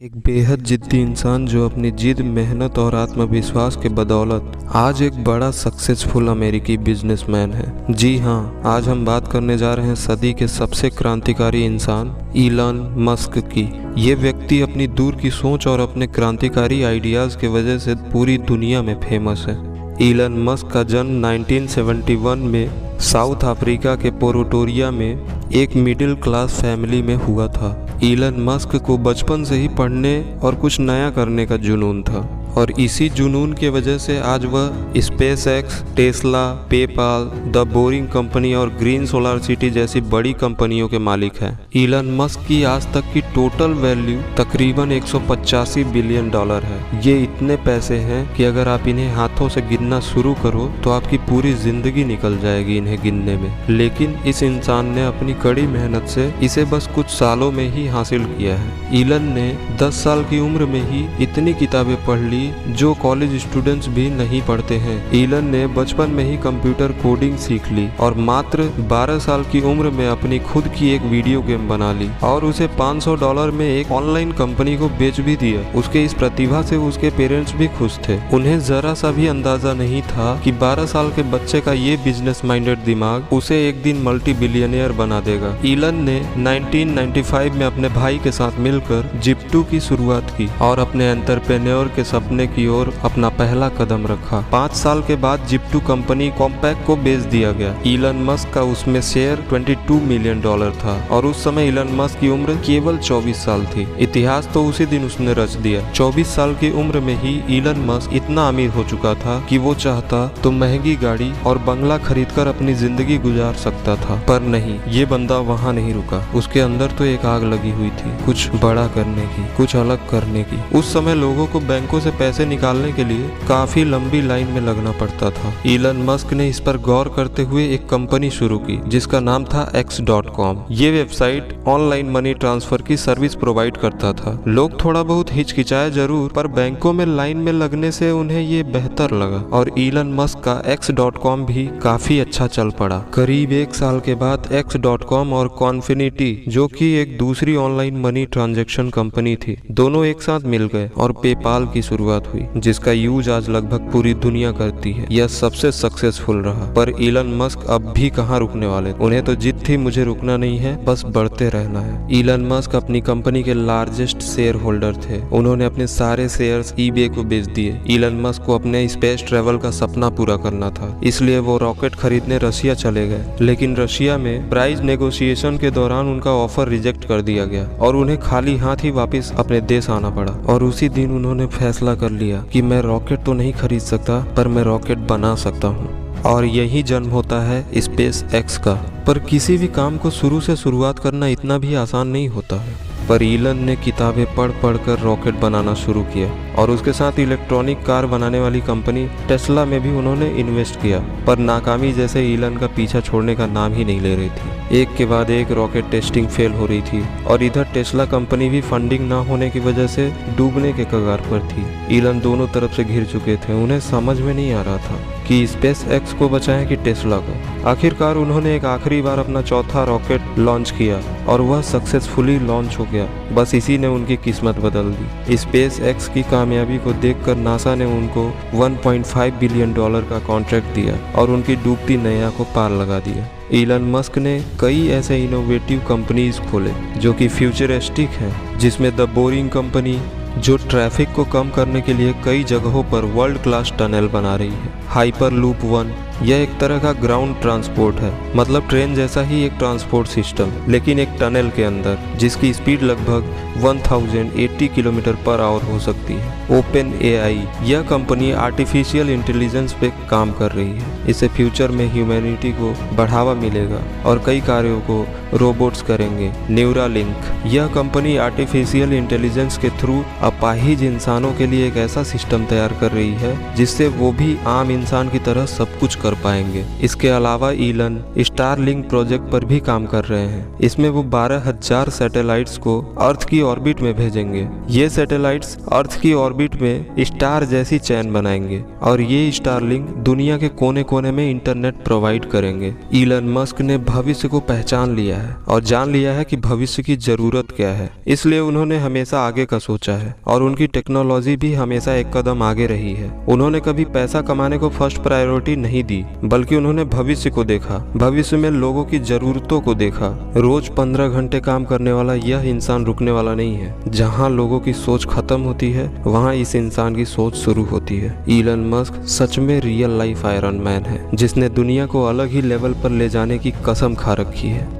एक बेहद जिद्दी इंसान जो अपनी जिद, मेहनत और आत्मविश्वास के बदौलत आज एक बड़ा सक्सेसफुल अमेरिकी बिजनेसमैन है। जी हाँ, आज हम बात करने जा रहे हैं सदी के सबसे क्रांतिकारी इंसान इलॉन मस्क की। ये व्यक्ति अपनी दूर की सोच और अपने क्रांतिकारी आइडियाज़ के वजह से पूरी दुनिया में फेमस है। इलॉन मस्क का जन्म 1971 में साउथ अफ्रीका के प्रेटोरिया में एक मिडिल क्लास फैमिली में हुआ था। इलॉन मस्क को बचपन से ही पढ़ने और कुछ नया करने का जुनून था और इसी जुनून के वजह से आज वह SpaceX, Tesla, PayPal, the boring company और ग्रीन सोलर सिटी जैसी बड़ी कंपनियों के मालिक हैं। इलॉन मस्क की आज तक की टोटल वैल्यू तकरीबन 185 बिलियन डॉलर है। ये इतने पैसे हैं कि अगर आप इन्हें हाथों से गिनना शुरू करो तो आपकी पूरी जिंदगी निकल जाएगी इन्हें गिनने में। लेकिन इस इंसान ने अपनी कड़ी मेहनत से इसे बस कुछ सालों में ही हासिल किया है। इलॉन ने 10 साल की उम्र में ही इतनी किताबें पढ़ ली जो कॉलेज स्टूडेंट्स भी नहीं पढ़ते हैं। इलॉन ने बचपन में ही कंप्यूटर कोडिंग सीख ली और मात्र 12 साल की उम्र में अपनी खुद की एक वीडियो गेम बना ली और उसे $500 में एक ऑनलाइन कंपनी को बेच भी दिया। उसके इस प्रतिभा से उसके पेरेंट्स भी खुश थे। उन्हें जरा सा भी अंदाजा नहीं था कि 12 साल के बच्चे का ये बिजनेस माइंडेड दिमाग उसे एक दिन मल्टी बिलियनियर बना देगा। इलॉन ने 1995 में अपने भाई के साथ मिलकर जिप्टू की शुरुआत की और अपने एंटरप्रेन्योर के सपने की ओर अपना पहला कदम रखा। 5 साल के बाद जिप्टू कंपनी कॉम्पैक्ट को बेच दिया गया। इलॉन मस्क का उसमें शेयर $22 मिलियन था और उस समय इलॉन मस्क की उम्र केवल 24 साल थी। इतिहास तो उसी दिन उसने रच दिया। 24 साल की उम्र में ही इलॉन मस्क इतना अमीर हो चुका था कि वो चाहता तो महंगी गाड़ी और बंगला खरीदकर अपनी जिंदगी गुजार सकता था। पर नहीं, ये बंदा वहाँ नहीं रुका। उसके अंदर तो एक आग लगी हुई थी, कुछ बड़ा करने की, कुछ अलग करने की। उस समय लोगों को बैंकों से पैसे निकालने के लिए काफी लंबी लाइन में लगना पड़ता था। इलॉन मस्क ने इस पर गौर करते हुए एक कंपनी शुरू की जिसका नाम था X.com। ये वेबसाइट ऑनलाइन मनी ट्रांसफर की सर्विस प्रोवाइड करता था। लोग थोड़ा बहुत हिचकिचाए जरूर, पर बैंकों में लाइन में लगने से उन्हें ये बेहतर लगा और इलॉन मस्क का X.com भी काफी अच्छा चल पड़ा। करीब 1 साल के बाद X.com और कॉन्फिनिटी, जो कि एक दूसरी ऑनलाइन मनी ट्रांजैक्शन कंपनी थी, दोनों एक साथ मिल गए और पेपाल की शुरुआत हुई जिसका यूज आज लगभग पूरी दुनिया करती है। यह सबसे सक्सेसफुल रहा। पर इलॉन मस्क अब भी कहाँ रुकने वाले। उन्हें तो जिद थी, मुझे रुकना नहीं है, बस बढ़ते रहना है। इलॉन मस्क अपनी कंपनी के लार्जेस्ट शेयर होल्डर थे। उन्होंने अपने सारे शेयर्स ईबे को बेच दिए। इलॉन मस्क को अपने स्पेस ट्रेवल का सपना पूरा करना था, इसलिए वो रॉकेट खरीदने रशिया चले गए। लेकिन रशिया में प्राइस नेगोशिएशन के दौरान उनका ऑफर रिजेक्ट कर दिया गया और उन्हें खाली हाथ ही वापस अपने देश आना पड़ा। और उसी दिन उन्होंने फैसला कर लिया कि मैं रॉकेट तो नहीं खरीद सकता, पर मैं रॉकेट बना सकता हूँ। और यही जन्म होता है स्पेस एक्स का। पर किसी भी काम को शुरू से शुरुआत करना इतना भी आसान नहीं होता है। पर इलॉन ने किताबें पढ़ पढ़ कर रॉकेट बनाना शुरू किया और उसके साथ इलेक्ट्रॉनिक कार बनाने वाली कंपनी टेस्ला में भी उन्होंने इन्वेस्ट किया। पर नाकामी जैसे इलॉन का पीछा छोड़ने का नाम ही नहीं ले रही थी। एक के बाद एक रॉकेट टेस्टिंग फेल हो रही थी और इधर टेस्ला कंपनी भी फंडिंग ना होने की वजह से डूबने के कगार पर थी। इलॉन दोनों तरफ से घिर चुके थे। उन्हें समझ में नहीं आ रहा था कि स्पेस एक्स को बचाएं कि टेस्ला को। आखिरकार उन्होंने एक आखिरी बार अपना चौथा रॉकेट लॉन्च किया और वह सक्सेसफुली लॉन्च हो गया। बस इसी ने उनकी किस्मत बदल दी। स्पेस एक्स की कामयाबी को देखकर नासा ने उनको $1.5 बिलियन का कॉन्ट्रैक्ट दिया और उनकी डूबती नैया को पार लगा दिया। इलॉन मस्क ने कई ऐसे इनोवेटिव कंपनीज खोले जो कि फ्यूचरिस्टिक हैं, जिसमें द बोरिंग कंपनी, जो ट्रैफिक को कम करने के लिए कई जगहों पर वर्ल्ड क्लास टनल बना रही है। हाइपरलूप 1, यह एक तरह का ग्राउंड ट्रांसपोर्ट है, मतलब ट्रेन जैसा ही एक ट्रांसपोर्ट सिस्टम, लेकिन एक टनल के अंदर, जिसकी स्पीड लगभग 1080 किलोमीटर पर आवर हो सकती है। ओपन एआई, यह कंपनी आर्टिफिशियल इंटेलिजेंस पे काम कर रही है। इससे फ्यूचर में ह्यूमैनिटी को बढ़ावा मिलेगा और कई कार्यों को रोबोट्स करेंगे। न्यूरालिंक, यह कंपनी आर्टिफिशियल इंटेलिजेंस के थ्रू अपाहिज इंसानों के लिए एक ऐसा सिस्टम तैयार कर रही है जिससे वो भी आम इंसान की तरह सब कुछ कर कर पाएंगे। इसके अलावा ईलन स्टारलिंक प्रोजेक्ट पर भी काम कर रहे हैं। इसमें वो 12,000 सैटेलाइट्स को अर्थ की ऑर्बिट में भेजेंगे। ये सैटेलाइट्स अर्थ की ऑर्बिट में स्टार जैसी चैन बनाएंगे और ये स्टारलिंक दुनिया के कोने कोने में इंटरनेट प्रोवाइड करेंगे। ईलन मस्क ने भविष्य को पहचान लिया है और जान लिया है कि भविष्य की जरूरत क्या है, इसलिए उन्होंने हमेशा आगे का सोचा है और उनकी टेक्नोलॉजी भी हमेशा एक कदम आगे रही है। उन्होंने कभी पैसा कमाने को फर्स्ट प्रायोरिटी नहीं दी, बल्कि उन्होंने भविष्य को देखा, भविष्य में लोगों की जरूरतों को देखा। रोज 15 घंटे काम करने वाला यह इंसान रुकने वाला नहीं है। जहाँ लोगों की सोच खत्म होती है, वहाँ इस इंसान की सोच शुरू होती है। ईलन मस्क सच में रियल लाइफ आयरन मैन है, जिसने दुनिया को अलग ही लेवल पर ले जाने की कसम खा रखी है।